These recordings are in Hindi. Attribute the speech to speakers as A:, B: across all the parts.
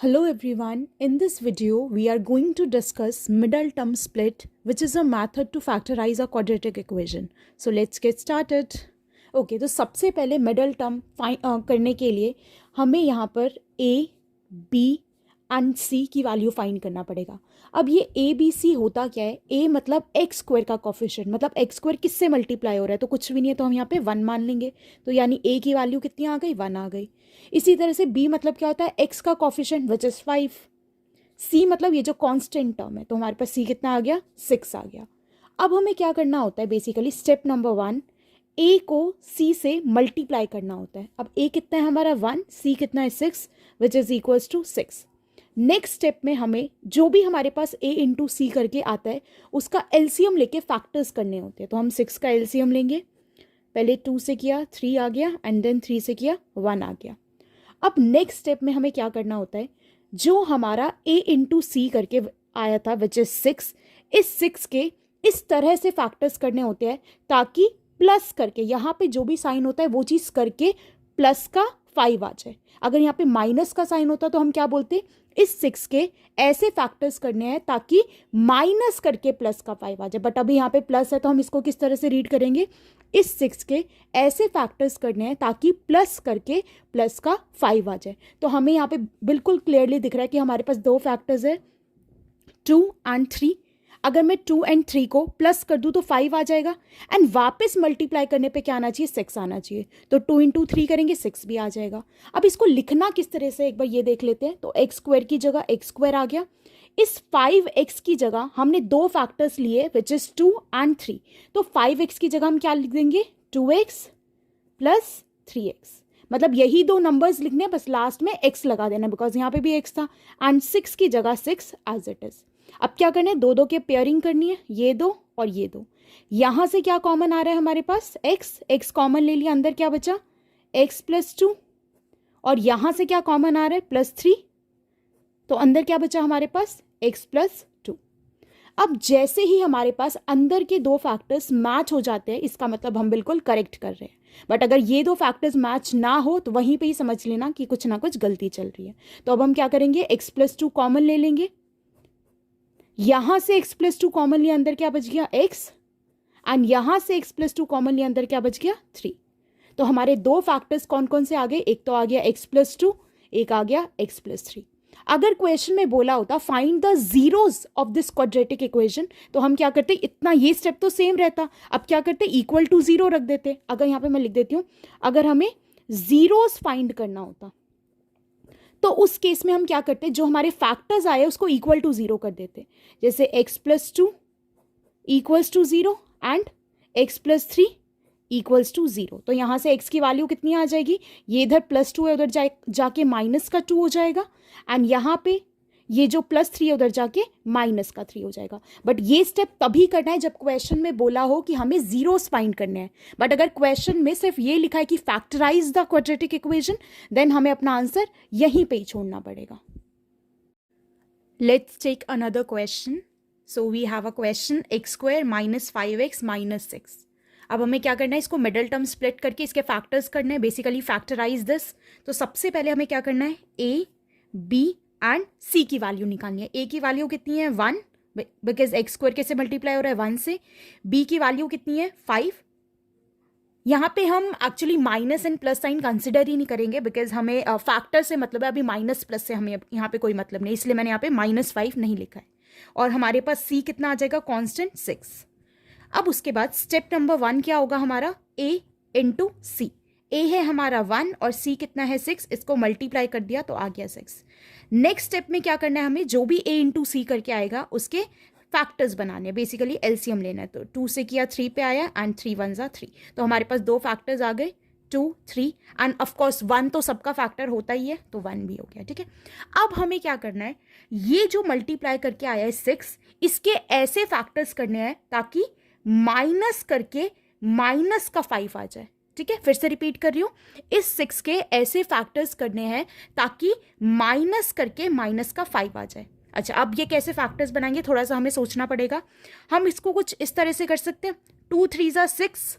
A: Hello everyone, in this video we are going to discuss middle term split, which is a method to factorize a quadratic equation. So let's get started. Okay, तो सबसे पहले मिडल टर्म करने के लिए हमें यहाँ पर a, b एंड c की वैल्यू फाइंड करना पड़ेगा. अब ये a b c होता क्या है? a मतलब एक्स स्क्वायर का कोफिशिएंट, मतलब एक्स स्क्वायर किससे मल्टीप्लाई हो रहा है, तो कुछ भी नहीं है तो हम यहाँ पे 1 मान लेंगे. तो यानी a की वैल्यू कितनी आ गई? 1 आ गई. इसी तरह से b मतलब क्या होता है? x का कोफिशिएंट विच इज 5. c मतलब ये जो कांस्टेंट टर्म है, तो हमारे पास c कितना आ गया? 6 आ गया. अब हमें क्या करना होता है? बेसिकली स्टेप नंबर 1, a को c से मल्टीप्लाई करना होता है. अब a कितना है हमारा? 1, c कितना है? 6, which is equals to 6. Next step में हमें जो भी हमारे पास a इंटू सी करके आता है उसका एलसीएम लेके फैक्टर्स करने होते हैं. तो हम 6 का एलसीएम लेंगे. पहले 2 से किया 3 आ गया, एंड देन 3 से किया 1 आ गया. अब नेक्स्ट स्टेप में हमें क्या करना होता है? जो हमारा a इंटू सी करके आया था विच इज 6, इस 6 के इस तरह से फैक्टर्स करने होते हैं ताकि प्लस करके यहाँ पे जो भी साइन होता है वो चीज़ करके प्लस का 5 आ जाए. अगर यहाँ पे माइनस का साइन होता तो हम क्या बोलते? इस 6 के ऐसे फैक्टर्स करने हैं ताकि माइनस करके प्लस का 5 आ जाए. बट अभी यहाँ पे प्लस है तो हम इसको किस तरह से रीड करेंगे? इस 6 के ऐसे फैक्टर्स करने हैं ताकि प्लस करके प्लस का 5 आ जाए. तो हमें यहाँ पे बिल्कुल क्लियरली दिख रहा है कि हमारे पास दो फैक्टर्स है, 2 एंड 3. अगर मैं 2 एंड 3 को प्लस कर दूँ तो 5 आ जाएगा, एंड वापस मल्टीप्लाई करने पे क्या आना चाहिए? 6 आना चाहिए. तो 2 इंटू 3 करेंगे, 6 भी आ जाएगा. अब इसको लिखना किस तरह से एक बार ये देख लेते हैं. तो एक्स स्क्वायर की जगह एक्स स्क्वायर आ गया. इस 5x की जगह हमने दो फैक्टर्स लिए विच इज 2 एंड 3. तो 5x की जगह हम क्या लिख देंगे? 2x plus 3x. मतलब यही दो नंबर्स लिखने, बस लास्ट में x लगा देना बिकॉज यहाँ पे भी x था. एंड 6 की जगह 6 एज इट इज. अब क्या करना है? दो दो के पेयरिंग करनी है, ये दो और ये दो. यहां से क्या कॉमन आ रहा है हमारे पास? x कॉमन ले लिया, अंदर क्या बचा? x plus 2. और यहां से क्या कॉमन आ रहा है? प्लस 3. तो अंदर क्या बचा हमारे पास? x plus 2. अब जैसे ही हमारे पास अंदर के दो फैक्टर्स मैच हो जाते हैं, इसका मतलब हम बिल्कुल करेक्ट कर रहे हैं. बट अगर ये दो फैक्टर्स मैच ना हो तो वहीं पे ही समझ लेना कि कुछ ना कुछ गलती चल रही है. तो अब हम क्या करेंगे? x प्लस 2 कॉमन ले लेंगे. यहां से x प्लस 2 कॉमन लिया, अंदर क्या बच गया? x. एंड यहां से x प्लस 2 कॉमन लिया, अंदर क्या बच गया? 3. तो हमारे दो फैक्टर्स कौन कौन से आ गए? एक तो आ गया x प्लस 2, एक आ गया x प्लस 3. अगर क्वेश्चन में बोला होता find the zeros of this quadratic equation, तो हम क्या करते? इतना ये स्टेप तो सेम रहता. अब क्या करते? इक्वल टू 0 रख देते. अगर यहाँ पे मैं लिख देती हूँ, अगर हमें जीरोस फाइंड करना होता तो उस केस में हम क्या करते? जो हमारे फैक्टर्स आए उसको इक्वल टू 0 कर देते. जैसे x plus 2 equals to 0 and x plus 3 equals to 0. तो यहाँ से x की वैल्यू कितनी आ जाएगी? ये इधर प्लस 2 है, उधर जाके माइनस का 2 हो जाएगा. एंड यहाँ पे ये जो प्लस 3 है उधर जाके माइनस का 3 हो जाएगा. बट ये स्टेप तभी करना है जब क्वेश्चन में बोला हो कि हमें जीरोस फाइंड करने हैं. बट अगर क्वेश्चन में सिर्फ ये लिखा है कि factorise the quadratic equation, then हमें अपना आंसर यहीं पे ही छोड़ना पड़ेगा. Let's take another question. So we have a question x square minus 5x minus 6. अब हमें क्या करना है? इसको मिडल टर्म स्प्लिट करके इसके फैक्टर्स करने हैं, बेसिकली फैक्टराइज दिस. तो सबसे पहले हमें क्या करना है? a, b एंड c की वैल्यू निकालनी है. a की वैल्यू कितनी है? 1, बिकॉज एक्स स्क्वायर कैसे मल्टीप्लाई हो रहा है? 1 से. b की वैल्यू कितनी है? 5. यहाँ पे हम actually minus and plus sign consider ही नहीं करेंगे बिकॉज हमें फैक्टर से मतलब है. अभी माइनस प्लस से हमें यहाँ पे कोई मतलब नहीं, इसलिए मैंने यहाँ पे -5 नहीं लिखा है. और हमारे पास c कितना आ जाएगा? कांस्टेंट 6. अब उसके बाद स्टेप नंबर 1 क्या होगा हमारा? a into C. a है हमारा 1 और c कितना है? 6. इसको मल्टीप्लाई कर दिया तो आ गया 6. नेक्स्ट स्टेप में क्या करना है? हमें जो भी a इंटू सी करके आएगा उसके फैक्टर्स बनाने हैं, बेसिकली एलसीएम लेना है. तो 2 से किया 3 पे आया एंड 3 1 जा 3. तो हमारे पास दो फैक्टर्स आ गए, 2 3 एंड ऑफकोर्स 1 तो सबका फैक्टर होता ही है तो 1 भी हो गया. ठीक है. अब हमें क्या करना है? ये जो मल्टीप्लाई करके आया है 6, इसके ऐसे फैक्टर्स करने हैं ताकि माइनस करके माइनस का 5 आ जाए. ठीक है, फिर से रिपीट कर रही हूं. इस 6 के ऐसे फैक्टर्स करने हैं ताकि माइनस करके माइनस का 5 आ जाए. अच्छा, अब ये कैसे फैक्टर्स बनाएंगे? थोड़ा सा हमें सोचना पड़ेगा. हम इसको कुछ इस तरह से कर सकते हैं. 2 3 जा 6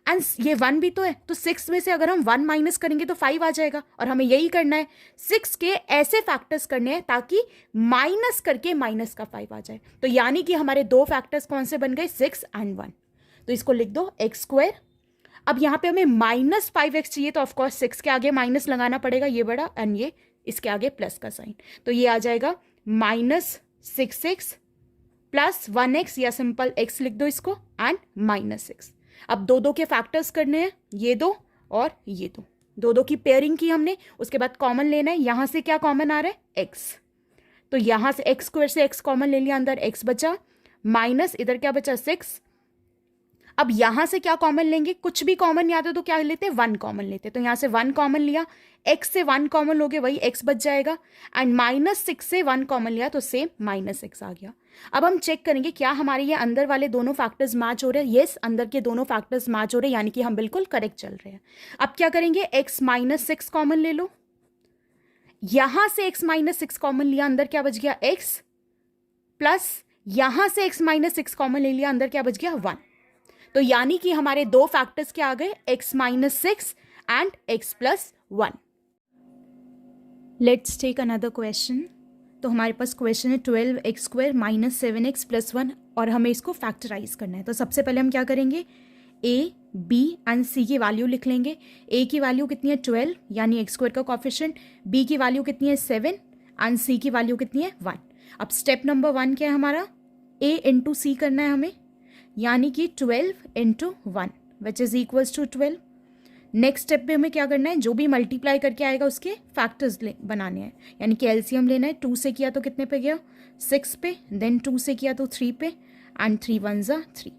A: एंड ये 1 भी तो है, तो 6 में से अगर हम 1 माइनस करेंगे तो 5 आ जाएगा, और हमें यही करना है, 6 के ऐसे फैक्टर्स करने हैं ताकि माइनस करके माइनस का 5 आ जाए। तो यानी कि हमारे दो फैक्टर्स कौन से बन गए, 6 एंड 1। तो इसको लिख दो एक्स स्क्वायर। अब यहाँ पे हमें -5x चाहिए, तो ऑफकोर्स 6 के आगे माइनस लगाना पड़ेगा, ये बड़ा, एंड ये इसके आगे प्लस का साइन, तो ये आ जाएगा -6x प्लस 1x, या सिंपल x लिख दो इसको, एंड -6। अब दो दो के फैक्टर्स करने हैं, ये दो और ये दो, दो दो की पेयरिंग की हमने, उसके बाद कॉमन लेना है। यहां से क्या कॉमन आ रहा है, x, तो यहां से x स्क्वायर से x कॉमन ले लिया, अंदर x बचा, माइनस इधर क्या बचा 6। अब यहां से क्या कॉमन लेंगे, कुछ भी कॉमन याद हो तो क्या लेते हैं, 1 कॉमन लेते, तो यहां से 1 कॉमन लिया, x से 1 कॉमन लोगे वही x बच जाएगा, एंड -6 से 1 कॉमन लिया तो सेम -6 आ गया। अब हम चेक करेंगे क्या हमारे ये अंदर वाले दोनों फैक्टर्स मैच हो रहे हैं। यस, अंदर के दोनों फैक्टर्स मैच हो रहे हैं, यानी कि हम बिल्कुल करेक्ट चल रहे हैं। अब क्या करेंगे, x -6 कॉमन ले लो, यहां से x -6 कॉमन लिया, अंदर क्या बच गया x, प्लस यहां से x -6 कॉमन ले लिया, अंदर क्या बच गया 1। तो यानी कि हमारे दो फैक्टर्स क्या आ गए, x -6 and x + 1। Let's take another question. तो हमारे पास क्वेश्चन है 12x² - 7x + 1, और हमें इसको फैक्टराइज करना है। तो सबसे पहले हम क्या करेंगे, a, b एंड c की वैल्यू लिख लेंगे। a की वैल्यू कितनी है 12, यानी x² का कॉफिशिएंट, b की वैल्यू कितनी है 7 एंड c की वैल्यू कितनी है 1। अब स्टेप नंबर 1 क्या है हमारा, a इंटू सी करना है हमें, यानी कि 12 × 1 which is equals to 12। Next step पे हमें क्या करना है, जो भी मल्टीप्लाई करके आएगा उसके फैक्टर्स बनाने हैं, यानी कि एलसीएम लेना है। 2 से किया तो कितने पे गया, 6 पे, देन 2 से किया तो 3 पे, एंड 3 × 1 = 3।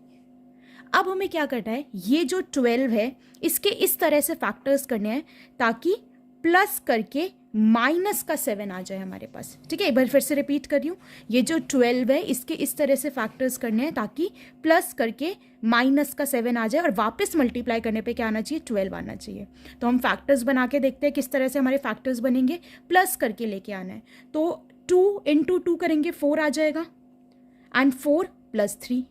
A: अब हमें क्या करना है, ये जो 12 है इसके इस तरह से फैक्टर्स करने हैं ताकि प्लस करके माइनस का 7 आ जाए हमारे पास। ठीक है, एक बार फिर से रिपीट कर रही हूँ, ये जो 12 है इसके इस तरह से फैक्टर्स करने हैं ताकि प्लस करके माइनस का 7 आ जाए, और वापस मल्टीप्लाई करने पे क्या आना चाहिए, 12 आना चाहिए। तो हम फैक्टर्स बना के देखते हैं किस तरह से हमारे फैक्टर्स बनेंगे, प्लस करके लेके आना है। तो 2 × 2 करेंगे 4 आ जाएगा, एंड 4 + 3,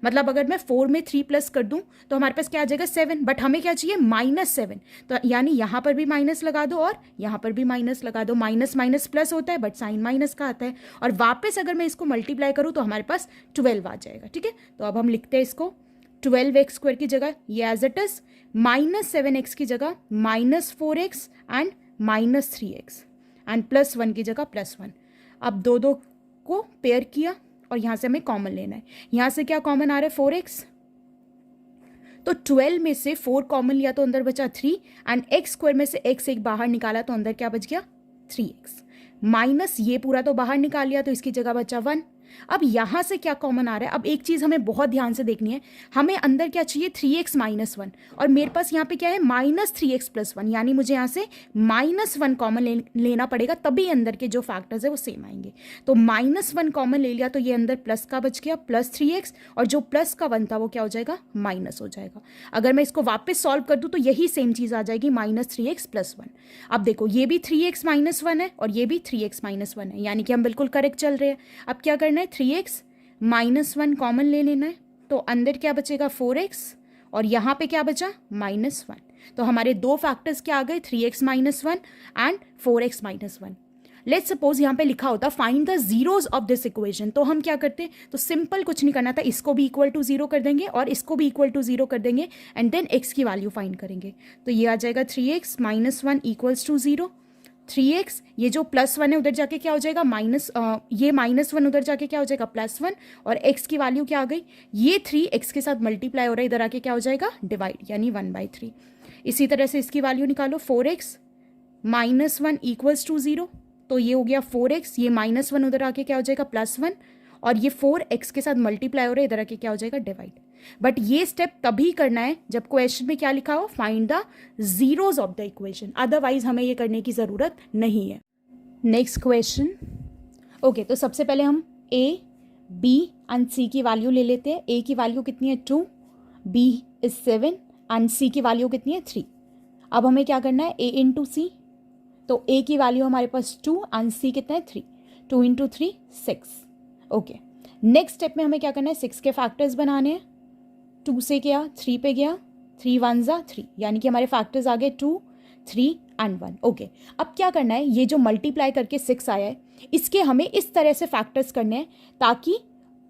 A: मतलब अगर मैं 4 में 3 प्लस कर दूं तो हमारे पास क्या आ जाएगा 7, बट हमें क्या चाहिए -7, तो यानी यहाँ पर भी माइनस लगा दो और यहाँ पर भी माइनस लगा दो। माइनस माइनस प्लस होता है, बट साइन माइनस का आता है, और वापस अगर मैं इसको मल्टीप्लाई करूँ तो हमारे पास 12 आ जाएगा। ठीक है, तो अब हम लिखते हैं इसको 12x² की जगह ये एज इट इज, -7x की जगह -4x एंड -3x, एंड +1 की जगह +1। अब दो दो को पेयर किया और यहाँ से हमें कॉमन लेना है। यहाँ से क्या कॉमन आ रहा है 4x, तो 12 में से 4 कॉमन लिया तो अंदर बचा 3, एंड x² में से x एक बाहर निकाला तो अंदर क्या बच गया 3x, माइनस ये पूरा तो बाहर निकाल लिया तो इसकी जगह बचा 1। अब यहाँ से क्या कॉमन आ रहा है, अब एक चीज़ हमें बहुत ध्यान से देखनी है, हमें अंदर क्या चाहिए 3x - 1, और मेरे पास यहाँ पे क्या है -3x + 1, यानी मुझे यहाँ से -1 कॉमन लेना पड़ेगा, तभी अंदर के जो फैक्टर्स है वो सेम आएंगे। तो -1 कॉमन ले लिया तो ये अंदर प्लस का बच गया +3x, और जो प्लस का 1 था वो क्या हो जाएगा माइनस हो जाएगा। अगर मैं इसको वापस सॉल्व कर दूँ तो यही सेम चीज़ आ जाएगी -3x + 1। अब देखो ये भी 3x - 1 है और ये भी 3x - 1 है, यानी कि हम बिल्कुल करेक्ट चल रहे हैं। अब क्या करना है, 3x - 1 कॉमन ले लेना है, तो अंदर क्या बचेगा 4x, और यहाँ पे क्या बचा -1। तो हमारे दो फैक्टर्स क्या आ गए, 3x - 1 and 4x - 1। Let's suppose यहाँ पे लिखा होता find the zeros of this equation, तो हम क्या करते, तो सिंपल कुछ नहीं करना था, इसको भी इक्वल टू 0 कर देंगे और इसको भी इक्वल टू 0 कर देंगे, एंड देन x की वैल्यू फाइंड करेंगे। तो ये आ जाएगा 3x - 1 = 0। 3x, ये जो +1 है उधर जाके क्या हो जाएगा ये -1 उधर जाके क्या हो जाएगा +1, और x की वैल्यू क्या आ गई, ये 3 x के साथ मल्टीप्लाई हो रहा है, इधर आके क्या हो जाएगा डिवाइड, यानी 1/3। इसी तरह से इसकी वैल्यू निकालो, 4x - 1 = 0, तो ये हो गया 4x, ये -1 उधर आके क्या हो जाएगा +1, और ये 4x के साथ मल्टीप्लाई हो रहा है, इधर आके क्या हो जाएगा डिवाइड। बट ये स्टेप तभी करना है जब क्वेश्चन में क्या लिखा हो, find the zeros of the equation, otherwise हमें ये करने की ज़रूरत नहीं है। Next question. ओके, तो सबसे पहले हम a, b एंड c की वैल्यू ले लेते हैं। a की वैल्यू कितनी है 2, b इज 7 एंड c की वैल्यू कितनी है 3। अब हमें क्या करना है, a × c, तो a की वैल्यू हमारे पास 2 एंड c कितना है 3, 2 × 3 6। ओके, नेक्स्ट स्टेप में हमें क्या करना है, 6 के फैक्टर्स बनाने हैं। 2 से गया 3 पे गया, 3 1 ज़ा 3, यानी कि हमारे फैक्टर्स आ गए 2 3 एंड 1। ओके, अब क्या करना है, ये जो मल्टीप्लाई करके 6 आया है इसके हमें इस तरह से फैक्टर्स करने हैं ताकि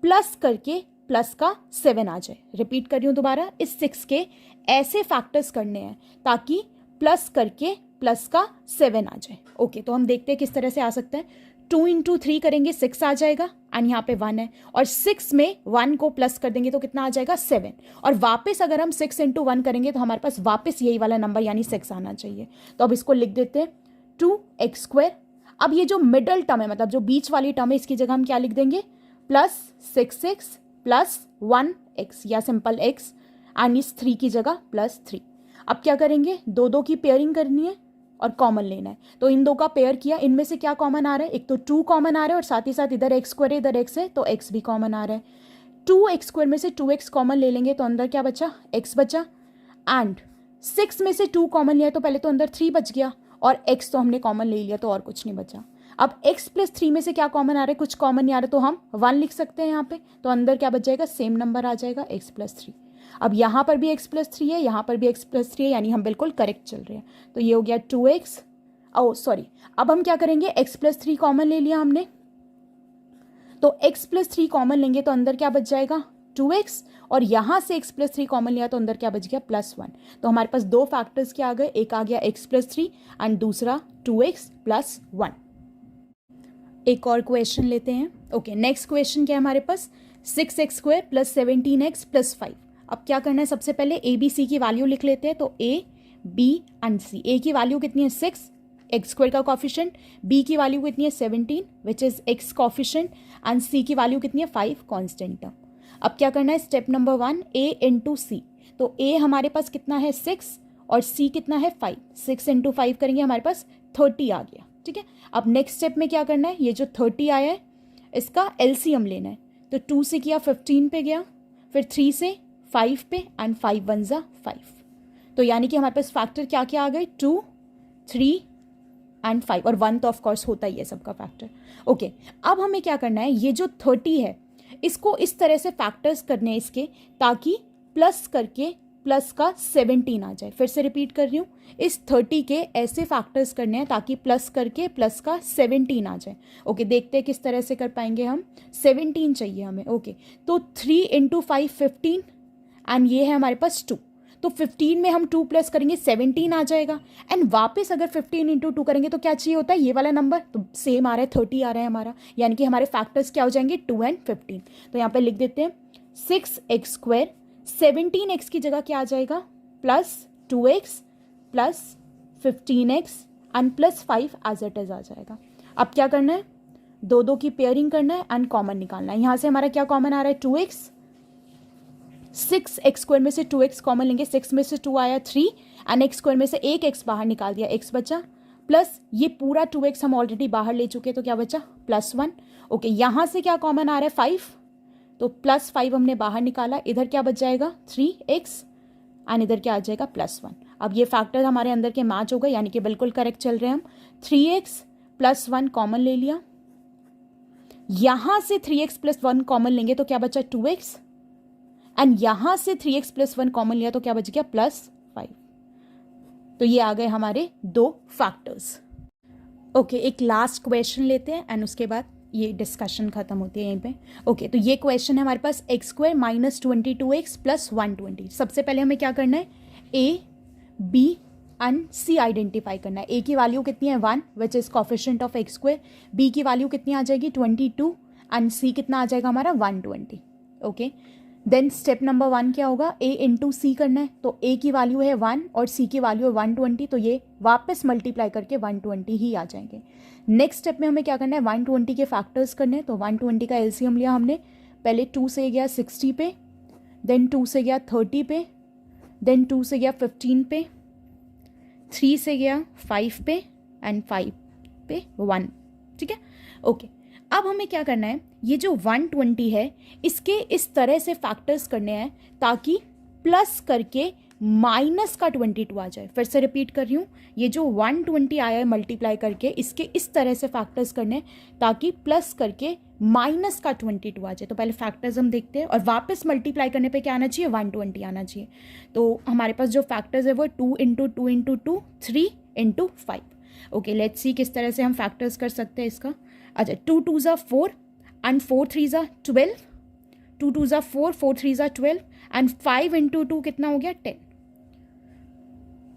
A: प्लस करके प्लस का 7 आ जाए। रिपीट कर रही हूँ दोबारा, इस 6 के ऐसे फैक्टर्स करने हैं ताकि प्लस करके प्लस का 7 आ जाए। ओके, तो हम देखते हैं किस तरह से आ सकता है। 2 इंटू 3 करेंगे 6 आ जाएगा एंड यहाँ पे 1 है, और 6 में 1 को प्लस कर देंगे तो कितना आ जाएगा 7, और वापस अगर हम 6 इंटू 1 करेंगे तो हमारे पास वापस यही वाला नंबर यानी 6 आना चाहिए। तो अब इसको लिख देते हैं 2x²। अब ये जो मिडल टर्म है, मतलब जो बीच वाली टर्म है, इसकी जगह हम क्या लिख देंगे, प्लस 6x प्लस 1x या सिंपल x, एंड इस 3 की जगह प्लस 3। अब क्या करेंगे, दो दो की पेयरिंग करनी है और कॉमन लेना है। तो इन दो का पेयर किया, इनमें से क्या कॉमन आ रहा है, एक तो 2 कॉमन आ रहा है और साथ ही साथ इधर x² है इधर x है तो x भी कॉमन आ रहा है। 2x² में से 2x कॉमन ले लेंगे तो अंदर क्या बचा, x बचा, एंड 6 में से 2 कॉमन लिया तो पहले तो अंदर 3 बच गया, और x तो हमने कॉमन ले लिया तो और कुछ नहीं बचा। अब x प्लस 3 में से क्या कॉमन आ रहा है, कुछ कॉमन नहीं आ रहा तो हम 1 लिख सकते हैं यहाँ पे, तो अंदर क्या बच जाएगा, सेम नंबर आ जाएगा x प्लस 3। अब यहाँ पर भी x प्लस 3 है, यहाँ पर भी x प्लस 3 है, यानी हम बिल्कुल करेक्ट चल रहे हैं। तो ये हो गया 2x। सॉरी, अब हम क्या करेंगे, x प्लस 3 कॉमन ले लिया हमने, तो x प्लस 3 कॉमन लेंगे तो अंदर क्या बच जाएगा 2x, और यहाँ से x प्लस 3 कॉमन लिया तो अंदर क्या बच गया प्लस 1। तो हमारे पास दो फैक्टर्स क्या आ गए, एक आ गया x प्लस 3 एंड दूसरा 2x प्लस 1। एक और क्वेश्चन लेते हैं। ओके, नेक्स्ट क्वेश्चन क्या है हमारे पास, 6x² प्लस 17x प्लस 5। अब क्या करना है, सबसे पहले a b c की वैल्यू लिख लेते हैं। तो a b and c, a की वैल्यू कितनी है 6 x² का कॉफिशेंट, b की वैल्यू कितनी है 17 which is x coefficient, and c की वैल्यू कितनी है 5 कॉन्स्टेंट टर्म। अब क्या करना है, step number 1 a into c। तो a हमारे पास कितना है 6 और c कितना है 5, 6 इंटू 5 करेंगे हमारे पास 30 आ गया। ठीक है, अब नेक्स्ट स्टेप में क्या करना है, ये जो 30 आया है इसका एलसीएम लेना है। तो 2 से किया 15 पे गया, फिर 3 से 5 पे, एंड 5 1 ज़ा 5। तो यानी कि हमारे पास फैक्टर क्या क्या आ गए, 2 3 एंड 5, और 1 तो ऑफकोर्स होता ही है सबका फैक्टर। ओके, अब हमें क्या करना है, ये जो 30 है इसको इस तरह से फैक्टर्स करने हैं इसके ताकि प्लस करके प्लस का 17 आ जाए। फिर से रिपीट कर रही हूँ, इस 30 के ऐसे फैक्टर्स करने हैं ताकि प्लस करके प्लस का 17 आ जाए। ओके, देखते हैं किस तरह से कर पाएंगे हम। 17 चाहिए हमें। ओके, तो 3 इंटू 5 15, एंड ये है हमारे पास 2। तो 15 में हम 2 प्लस करेंगे 17 आ जाएगा, एंड वापस अगर 15 इंटू 2 करेंगे तो क्या चाहिए होता है, ये वाला नंबर, तो सेम आ रहा है 30 आ रहा है हमारा, यानी कि हमारे फैक्टर्स क्या हो जाएंगे 2 एंड 15। तो यहाँ पे लिख देते हैं 6x², 17x की जगह क्या आ जाएगा, plus 2x plus 15x and plus 5 as it is आ जाएगा। अब क्या करना है, दो दो की पेयरिंग करना है एंड कॉमन निकालना है। यहाँ से हमारा क्या कॉमन आ रहा है 2x, 6x² में से 2x कॉमन लेंगे, 6 में से 2 आया 3, एंड x² में से एक x बाहर निकाल दिया, x बचा, प्लस ये पूरा 2x हम ऑलरेडी बाहर ले चुके तो क्या बचा प्लस 1। ओके, यहाँ से क्या कॉमन आ रहा है 5, तो प्लस 5 हमने बाहर निकाला, इधर क्या बच जाएगा 3x, एंड इधर क्या आ जाएगा प्लस 1। अब ये फैक्टर हमारे अंदर के मैच हो गए, यानी कि बिल्कुल करेक्ट चल रहे हैं हम। 3x प्लस 1 कॉमन ले लिया, यहाँ से 3x प्लस 1 कॉमन लेंगे तो क्या बचा 2x, एंड यहाँ से 3x प्लस 1 कॉमन लिया तो क्या बच गया प्लस 5। तो ये आ गए हमारे दो फैक्टर्स। ओके, एक लास्ट क्वेश्चन लेते हैं एंड उसके बाद ये डिस्कशन खत्म होती है यहीं पे। ओके, तो ये क्वेश्चन है हमारे पास x² माइनस 22x प्लस 120। सबसे पहले हमें क्या करना है, a b and c identify करना है। a की वैल्यू कितनी है 1 which is coefficient of x², b की वैल्यू कितनी आ जाएगी 22, एंड c कितना आ जाएगा हमारा 120। ओके, देन स्टेप नंबर 1 क्या होगा, a इंटू सी करना है। तो a की वैल्यू है 1 और c की वैल्यू है 120, तो ये वापस मल्टीप्लाई करके 120 ही आ जाएंगे। नेक्स्ट स्टेप में हमें क्या करना है, 120 के फैक्टर्स करने हैं। तो 120 का एलसीएम लिया हमने, पहले 2 से गया 60 पे, देन 2 से गया 30 पे, देन 2 से गया 15 पे, 3 से गया 5 पे, एंड 5 पे 1। ठीक है, ओके। अब हमें क्या करना है, ये जो 120 है इसके इस तरह से फैक्टर्स करने हैं ताकि प्लस करके माइनस का 22 आ जाए। फिर से रिपीट कर रही हूँ, ये जो 120 आया है मल्टीप्लाई करके, इसके इस तरह से फैक्टर्स करने ताकि प्लस करके माइनस का 22 आ जाए। तो पहले फैक्टर्स हम देखते हैं और वापस मल्टीप्लाई करने पे क्या आना चाहिए, 120 आना चाहिए। तो हमारे पास जो फैक्टर्स है वो 2 into 2 into 2, 3 into 5। Okay, let's see किस तरह से हम फैक्टर्स कर सकते हैं इसका। अच्छा, 2 2 ज़ा 4 एंड 4 3 ज़ा 12, 2 2 ज़ा 4, 4 3 ज़ा 12 एंड 5 इंटू 2 कितना हो गया, 10।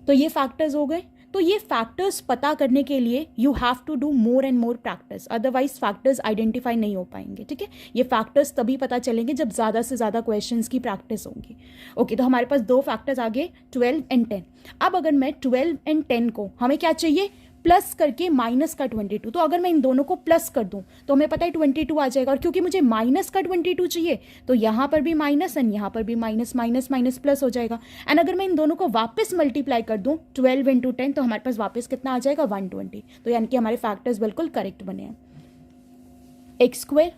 A: तो ये फैक्टर्स हो गए। तो ये फैक्टर्स पता करने के लिए you have to do more and more practice, otherwise factors identify नहीं हो पाएंगे। ठीक है, ये फैक्टर्स तभी पता चलेंगे जब ज़्यादा से ज़्यादा क्वेश्चंस की प्रैक्टिस होगी। ओके, तो हमारे पास दो फैक्टर्स आ गए, 12 एंड 10। अब अगर मैं 12 एंड 10 को, हमें क्या चाहिए, प्लस करके माइनस का 22। तो अगर मैं इन दोनों को प्लस कर दूं तो हमें पता है 22 आ जाएगा। और क्योंकि मुझे माइनस का 22 चाहिए तो यहाँ पर भी माइनस एंड यहाँ पर भी माइनस, माइनस माइनस प्लस हो जाएगा। एंड अगर मैं इन दोनों को वापस मल्टीप्लाई कर दूं 12 इंटू 10 तो हमारे पास वापस कितना आ जाएगा, 120। तो यानी कि हमारे फैक्टर्स बिल्कुल करेक्ट बने हैं। एक्स स्क्वायर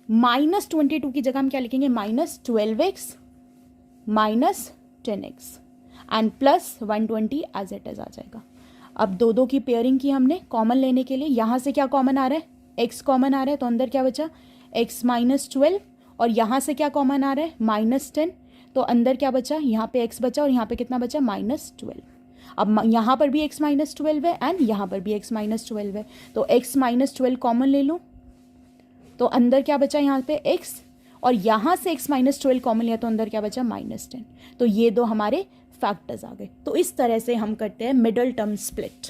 A: माइनस 22 की जगह हम क्या लिखेंगे, minus 12x minus 10x and plus 120 as it is आ जाएगा। अब दो दो की पेयरिंग की हमने कॉमन लेने के लिए, यहाँ से क्या कॉमन आ रहा है, x कॉमन आ रहा है, तो अंदर क्या बचा, x माइनस 12, और यहाँ से क्या कॉमन आ रहा है, माइनस 10, तो अंदर क्या बचा, यहाँ पे x बचा और यहाँ पे कितना बचा, माइनस 12। अब यहाँ पर भी x माइनस 12 है एंड यहाँ पर भी x माइनस 12 है, तो x माइनस 12 कॉमन ले लो, तो अंदर क्या बचा यहाँ पे x, और यहाँ से x माइनस 12 कॉमन लिया तो अंदर क्या बचा, माइनस 10। तो ये दो हमारे फैक्टर्स आ गए। तो इस तरह से हम करते हैं मिडल टर्म स्प्लिट।